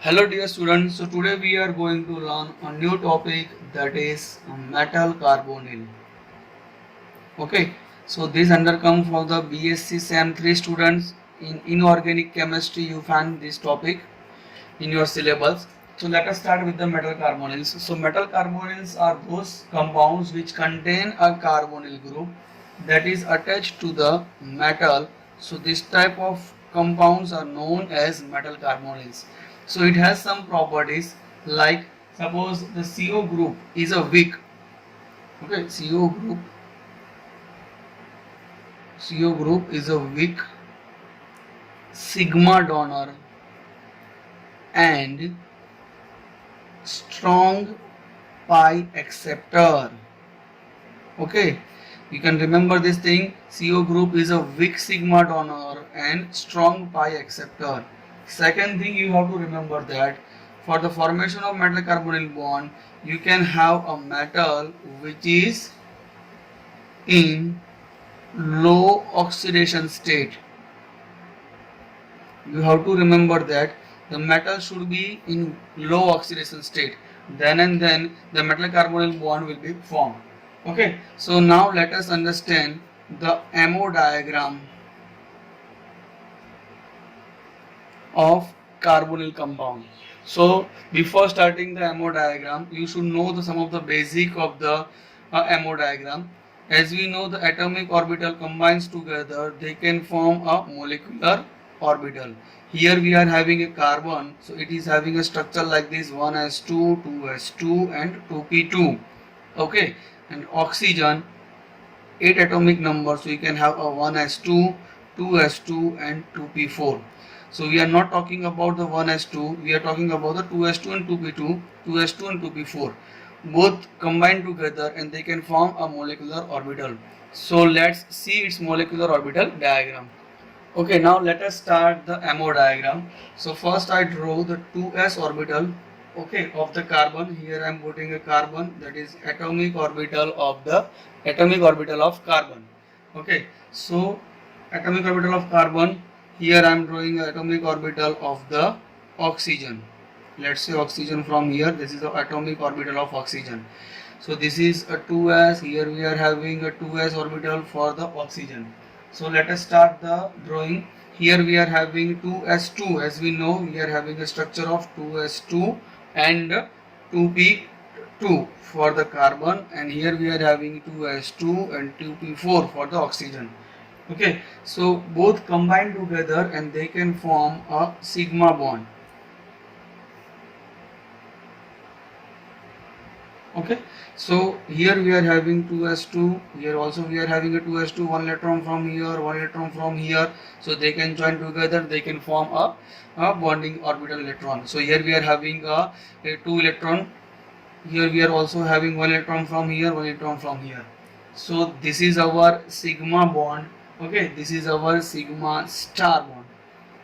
Hello dear students, so today we are going to learn a new topic, that is metal carbonyl. Okay, so this undercomes for the BSc SEM 3 students. In inorganic chemistry you find this topic in your syllabus. So let us start with the metal carbonyls. So metal carbonyls are those compounds which contain a carbonyl group that is attached to the metal. So this type of compounds are known as metal carbonyls. So it has some properties, like suppose the CO group is a weak, okay, CO group is a weak sigma donor and strong pi acceptor. Okay, you can remember this thing. CO group is a weak sigma donor and strong pi acceptor. Second thing you have to remember that for the formation of metal carbonyl bond, you can have a metal which is in low oxidation state. You have to remember that the metal should be in low oxidation state. Then and then the metal carbonyl bond will be formed. Okay, so now let us understand the MO diagram of carbonyl compound. So before starting the MO diagram, you should know some of the basic of the MO diagram. As we know, the atomic orbital combines together, they can form a molecular orbital. Here we are having a carbon, so it is having a structure like this: 1s2, 2s2 and 2p2. Okay, and oxygen, 8 atomic number, so you can have a 1s2, 2s2 and 2p4. So we are not talking about the 1s2, we are talking about the 2s2 and 2p2, 2s2 and 2p4. Both combine together and they can form a molecular orbital. So let's see its molecular orbital diagram. Okay, now let us start the MO diagram. So first I draw the 2s orbital, okay, of the carbon. Here I am putting a carbon, that is atomic orbital of carbon. Okay, so atomic orbital of carbon. Here I am drawing atomic orbital of the oxygen. Let's say oxygen from here. This is the atomic orbital of oxygen. So this is a 2s. Here we are having a 2s orbital for the oxygen. So let us start the drawing. Here we are having 2s2. As we know, we are having a structure of 2s2 and 2p2 for the carbon, and here we are having 2s2 and 2p4 for the oxygen. Okay, so both combine together and they can form a sigma bond. Okay, so here we are having 2s2, here also we are having a 2s2, one electron from here, one electron from here, so they can join together, they can form a bonding orbital electron. So here we are having a 2 electron, here we are also having one electron from here, one electron from here. So this is our sigma bond. Okay, this is our sigma star bond.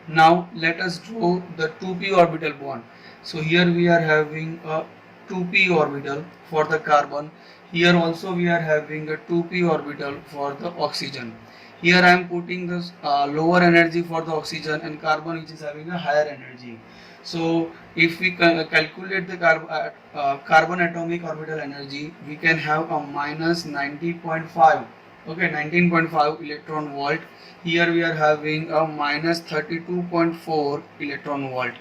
Now let us draw the 2p orbital bond. So here we are having a 2p orbital for the carbon. Here also we are having a 2p orbital for the oxygen. Here I am putting the lower energy for the oxygen and carbon which is having a higher energy. So if we calculate the carbon atomic orbital energy, we can have a minus 90.5. Okay, 19.5 electron volt. Here we are having a minus 32.4 electron volt.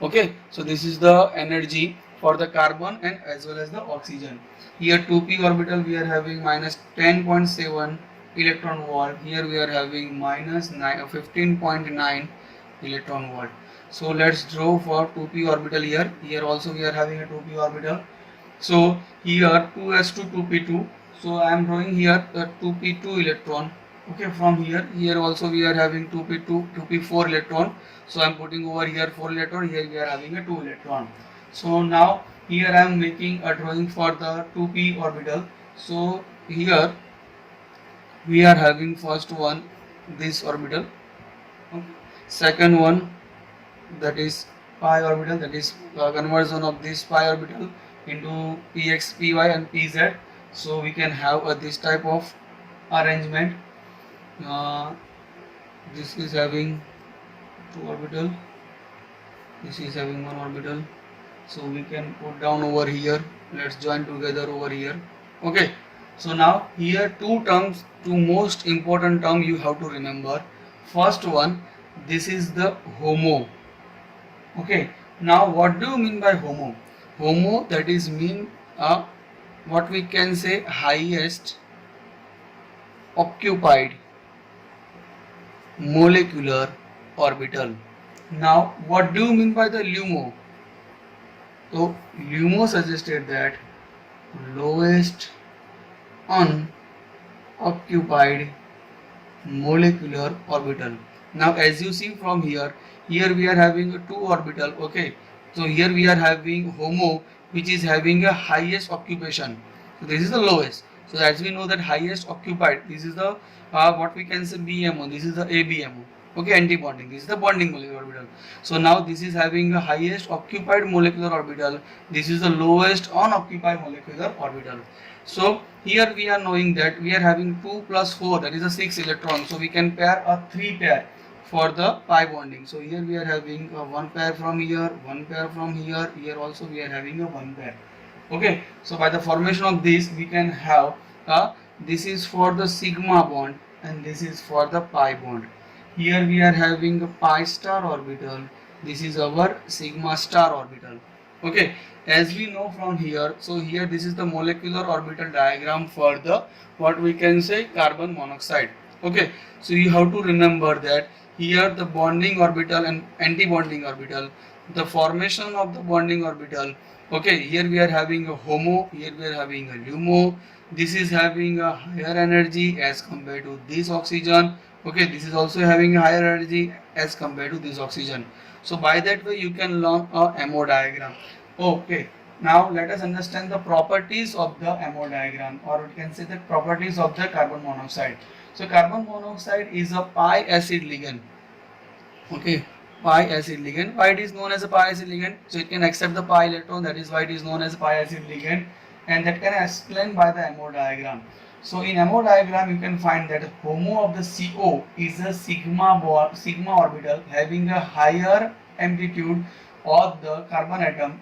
Okay, so this is the energy for the carbon and as well as the oxygen. Here 2p orbital we are having minus 10.7 electron volt. Here we are having minus 15.9 electron volt. So let's draw for 2p orbital here. Here also we are having a 2p orbital. So here 2s2 2p2. So I am drawing here the 2p2 electron. Okay, from here also we are having 2p2 2p4 electron. So I am putting over here 4 electron. Here we are having a 2 electron. So now here I am making a drawing for the 2p orbital. So here we are having first one, this orbital. Okay. Second one, that is pi orbital, that is conversion of this pi orbital into px, py and pz. So we can have this type of arrangement. This is having two orbital, This is having one orbital, so we can put down over here. Let's join together over here. Okay, so now here two terms, two most important term you have to remember. First one, this is the HOMO. Okay, now what do you mean by HOMO? HOMO, that is mean what we can say highest occupied molecular orbital. Now what do you mean by the LUMO? So LUMO suggested that lowest unoccupied molecular orbital. Now as you see from here we are having a two orbital. Okay, so here we are having HOMO, which is having a highest occupation. So this is the lowest. So as we know that highest occupied, this is the what we can say BMO, this is the ABMO. Okay, anti-bonding, this is the bonding molecular orbital. So now this is having a highest occupied molecular orbital, this is the lowest unoccupied molecular orbital. So here we are knowing that we are having 2 plus 4, that is a 6 electrons. So we can pair a 3 pair for the pi bonding. So here we are having a 1 pair from here, 1 pair from here, here also we are having a 1 pair. Okay, so by the formation of this we can have this is for the sigma bond and this is for the pi bond. Here we are having a pi star orbital, this is our sigma star orbital. Okay, as we know from here, so here this is the molecular orbital diagram for the what we can say carbon monoxide. Okay, so you have to remember that here the bonding orbital and anti-bonding orbital, the formation of the bonding orbital. Okay, here we are having a HOMO, here we are having a LUMO. This is having a higher energy as compared to this oxygen. Okay, this is also having a higher energy as compared to this oxygen. So by that way you can learn a MO diagram. Okay, now let us understand the properties of the MO diagram, or we can say the properties of the carbon monoxide. So carbon monoxide is a pi acid ligand. Okay, pi acid ligand. Why it is known as a pi acid ligand? So it can accept the pi electron, that is why it is known as a pi acid ligand, and that can explain by the MO diagram. So in MO diagram you can find that HOMO of the CO is a sigma orbital having a higher amplitude of the carbon atom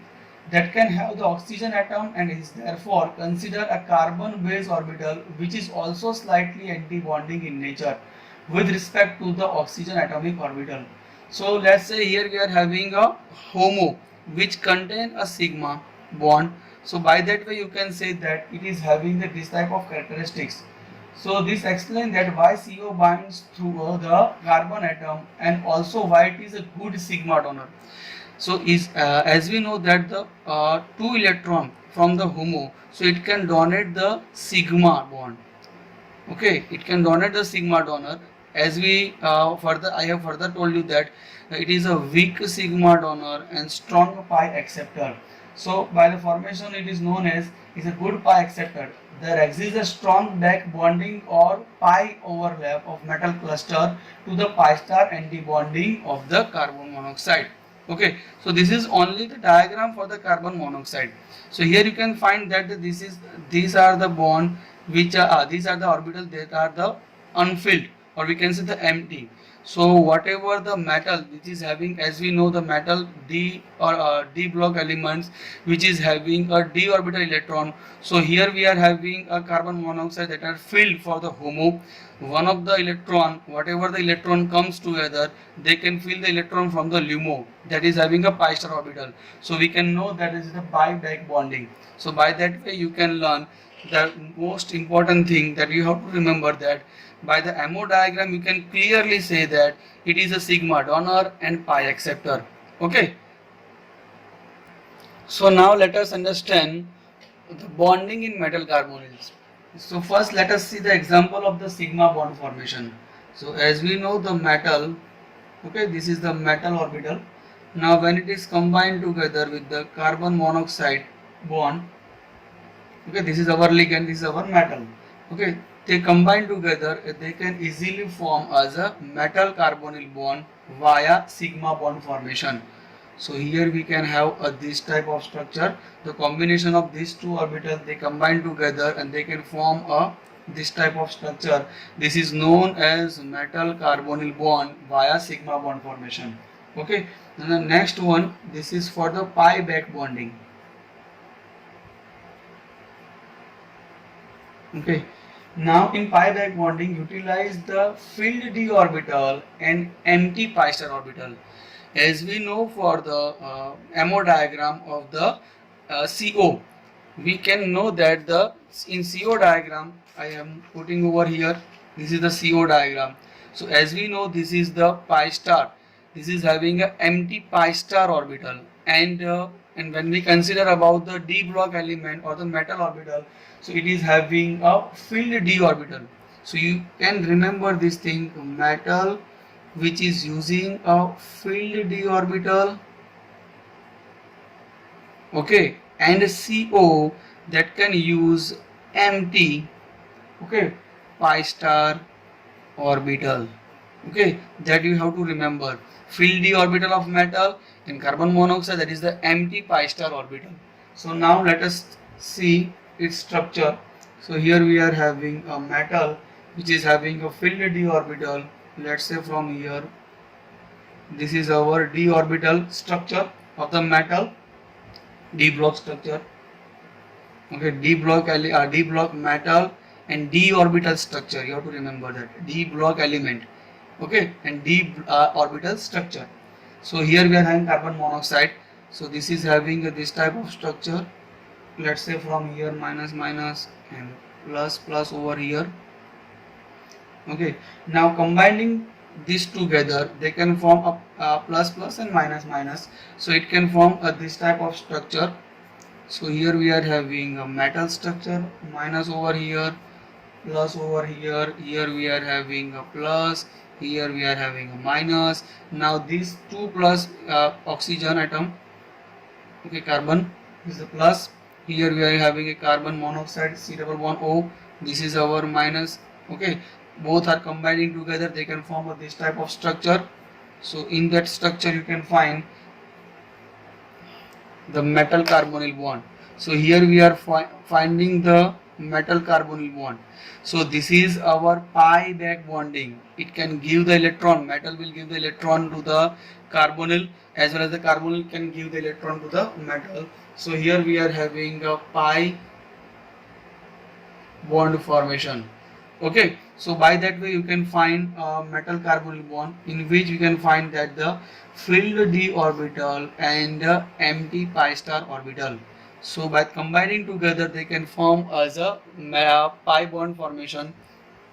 that can have the oxygen atom and is therefore considered a carbon based orbital, which is also slightly anti-bonding in nature with respect to the oxygen atomic orbital. So let's say here we are having a HOMO which contain a sigma bond. So by that way you can say that it is having this type of characteristics. So this explains that why CO binds through the carbon atom and also why it is a good sigma donor. So is as we know that the 2 electron from the HOMO, so it can donate the sigma bond. Okay, it can donate the sigma donor. As we I have further told you that it is a weak sigma donor and strong pi acceptor. So by the formation it is known as is a good pi acceptor. There exists a strong back bonding or pi overlap of metal cluster to the pi star anti-bonding of the carbon monoxide. Okay, so this is only the diagram for the carbon monoxide. So here you can find that these are the bond which are these are the orbitals that are the unfilled, or we can say the empty. So whatever the metal which is having, as we know the metal D or D block elements which is having a d orbital electron. So here we are having a carbon monoxide that are filled for the HOMO. One of the electron, whatever the electron comes together, they can fill the electron from the LUMO that is having a pi star orbital. So we can know that is the pi-back bonding. So by that way you can learn the most important thing that you have to remember, that by the MO diagram you can clearly say that it is a sigma donor and pi acceptor. Okay. So now let us understand the bonding in metal carbonyls. So first let us see the example of the sigma bond formation. So as we know the metal, okay, this is the metal orbital. Now when it is combined together with the carbon monoxide bond, okay, this is our ligand, this is our metal. Okay, they combine together, they can easily form as a metal carbonyl bond via sigma bond formation. So here we can have this type of structure. The combination of these two orbitals, they combine together and they can form this type of structure. This is known as metal carbonyl bond via sigma bond formation. Okay, and the next one, this is for the pi back bonding. Okay, now in pi back bonding, utilize the filled d orbital and empty pi star orbital. As we know, for the MO diagram of the CO, we can know that the in CO diagram, I am putting over here, this is the CO diagram. So as we know, this is the pi star, this is having a empty pi star orbital, and when we consider about the d block element or the metal orbital, so it is having a filled d orbital. So you can remember this thing, metal which is using a filled d orbital, okay, and CO that can use empty, okay, pi star orbital. Okay, that you have to remember, filled d orbital of metal, and carbon monoxide, that is the empty pi star orbital. So now let us see its structure. So here we are having a metal which is having a filled d orbital. Let's say from here, this is our d orbital structure of the metal, d block structure. Okay, d block metal and d orbital structure, you have to remember that, d block element, okay, and d orbital structure. So here we are having carbon monoxide, so this is having this type of structure. Let's say from here minus minus and plus plus over here. Okay, now combining these together, they can form a plus plus and minus minus, so it can form this type of structure. So here we are having a metal structure, minus over here, plus over here, here we are having a plus, here we are having a minus. Now these two plus oxygen atom, okay, carbon is the plus, here we are having a carbon monoxide, C double bond O, this is our minus, okay, both are combining together, they can form this type of structure. So in that structure you can find the metal carbonyl bond. So here we are finding the metal carbonyl bond. So this is our pi back bonding. It can give the electron, metal will give the electron to the carbonyl, as well as the carbonyl can give the electron to the metal. So here we are having a pi bond formation. Okay, so by that way you can find a metal carbonyl bond, in which you can find that the filled d orbital and empty pi star orbital. So by combining together, they can form as a pi bond formation.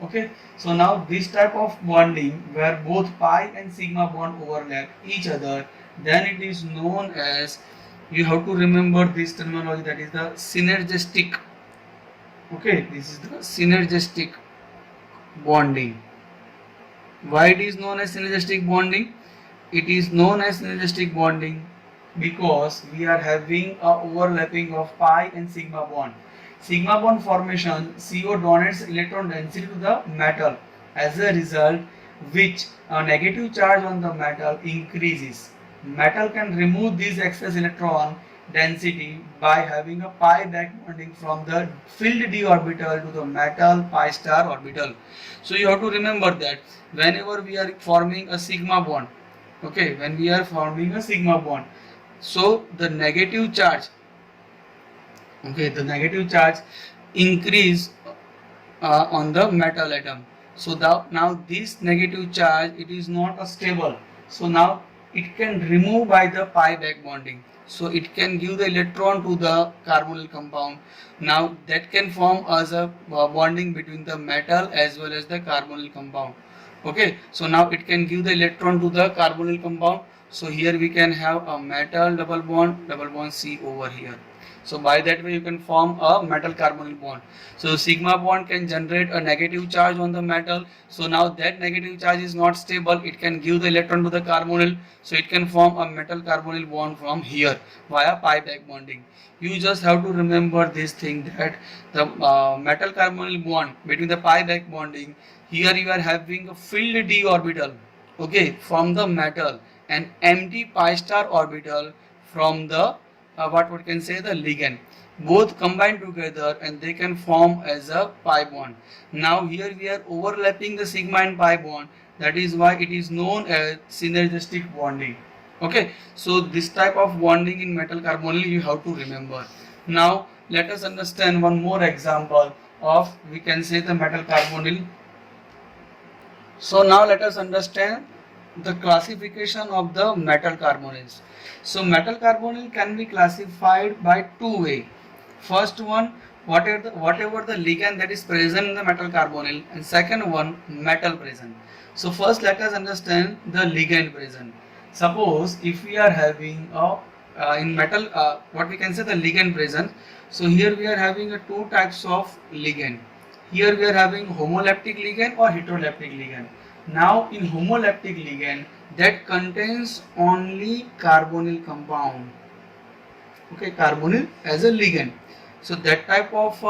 Okay, so now this type of bonding where both pi and sigma bond overlap each other, then it is known as, you have to remember this terminology, that is the synergistic. Okay, this is the synergistic bonding. Why it is known as synergistic bonding? It is known as synergistic bonding because we are having a overlapping of pi and sigma bond. Sigma bond formation, CO donates electron density to the metal, as a result which a negative charge on the metal increases. Metal can remove this excess electron density by having a pi back bonding from the filled d orbital to the metal pi star orbital. So you have to remember that whenever we are forming a sigma bond, okay, when we are forming a sigma bond, so the negative charge, okay, the negative charge increase on the metal atom. So now this negative charge, it is not a stable, so now it can remove by the pi back bonding, so it can give the electron to the carbonyl compound. Now that can form as a bonding between the metal as well as the carbonyl compound. Okay, so now it can give the electron to the carbonyl compound. So here we can have a metal double bond C over here. So by that way you can form a metal carbonyl bond. So sigma bond can generate a negative charge on the metal. So now that negative charge is not stable, it can give the electron to the carbonyl. So it can form a metal carbonyl bond from here via pi back bonding. You just have to remember this thing, that the metal carbonyl bond between the pi back bonding, here you are having a filled d orbital, okay, from the metal, and empty pi star orbital from the what we can say, the ligand. Both combine together and they can form as a pi bond. Now here we are overlapping the sigma and pi bond, that is why it is known as synergistic bonding. Okay, so this type of bonding in metal carbonyl you have to remember. Now let us understand one more example of, we can say, the metal carbonyl. So now let us understand the classification of the metal carbonyls. So metal carbonyl can be classified by two ways. First one, whatever the ligand that is present in the metal carbonyl, and second one, metal present. So first let us understand the ligand present. Suppose if we are having a in metal, what we can say, the ligand present. So here we are having two types of ligand. Here we are having homoleptic ligand or heteroleptic ligand. Now in homoleptic ligand, that contains only carbonyl compound. Okay, carbonyl as a ligand. So that type of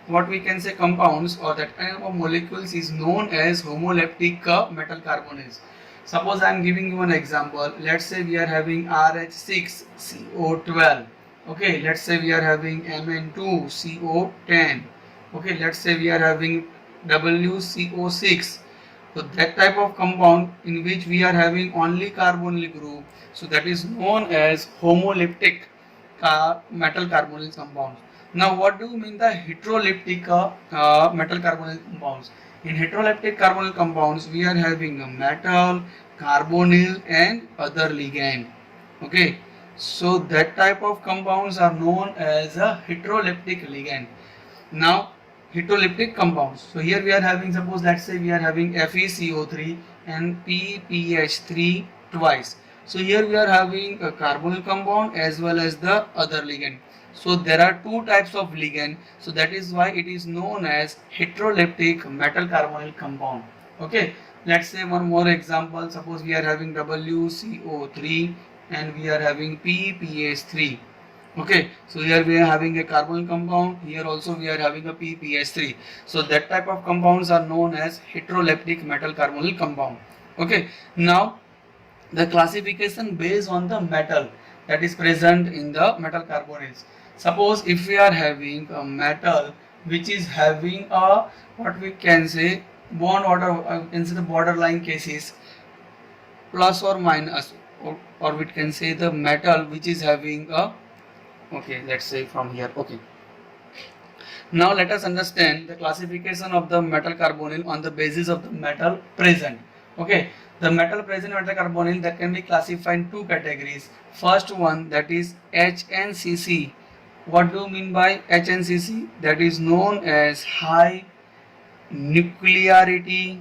what we can say compounds, or that type of molecules, is known as homoleptic metal carbonyls. Suppose I am giving you an example. Let's say we are having RH6CO12. Okay, let's say we are having Mn2CO10. Okay, let's say we are having WCO6. So that type of compound in which we are having only carbonyl group, so that is known as homoleptic metal carbonyl compounds. Now what do you mean the heteroleptic metal carbonyl compounds? In heteroleptic carbonyl compounds we are having a metal, carbonyl and other ligand. Okay, so that type of compounds are known as a heteroleptic ligand. Now heteroleptic compounds, so here we are having, suppose let's say we are having FeCO3 and PPH3 twice. So here we are having a carbonyl compound as well as the other ligand. So there are two types of ligand, so that is why it is known as heteroleptic metal carbonyl compound. Okay, let's say one more example. Suppose we are having WCO3 and we are having PPH3. Okay, so here we are having a carbonyl compound, here also we are having a PPH3. So that type of compounds are known as heteroleptic metal carbonyl compound. Okay, now the classification based on the metal that is present in the metal carbonyls. Suppose if we are having a metal which is having a, what we can say, bond order, can say the borderline cases, plus or minus, or we can say the metal which is having a, okay, let's say from here. Okay, now let us understand the classification of the metal carbonyl on the basis of the metal present. Okay, the metal present in metal carbonyl, that can be classified in two categories. First one, that is HNCC. What do you mean by HNCC? That is known as high nuclearity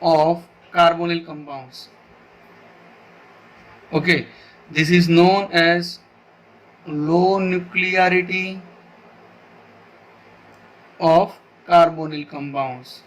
of carbonyl compounds. Okay, this is known as low nuclearity of carbonyl compounds.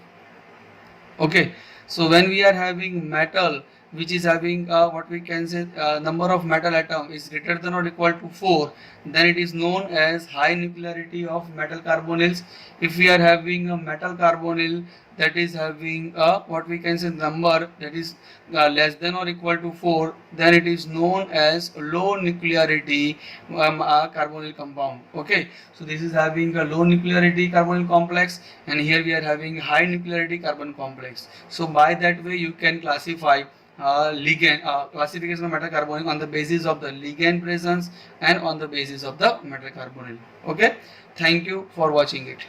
Okay, so when we are having metal which is having what we can say number of metal atom is greater than or equal to 4, then it is known as high nuclearity of metal carbonyls. If we are having a metal carbonyl that is having a, what we can say, number that is less than or equal to 4, then it is known as low nuclearity carbonyl compound. Okay, so this is having a low nuclearity carbonyl complex, and here we are having high nuclearity carbon complex. So by that way you can classify ligand classification of metal carbonyl on the basis of the ligand presence and on the basis of the metal carbonyl. Okay, thank you for watching it.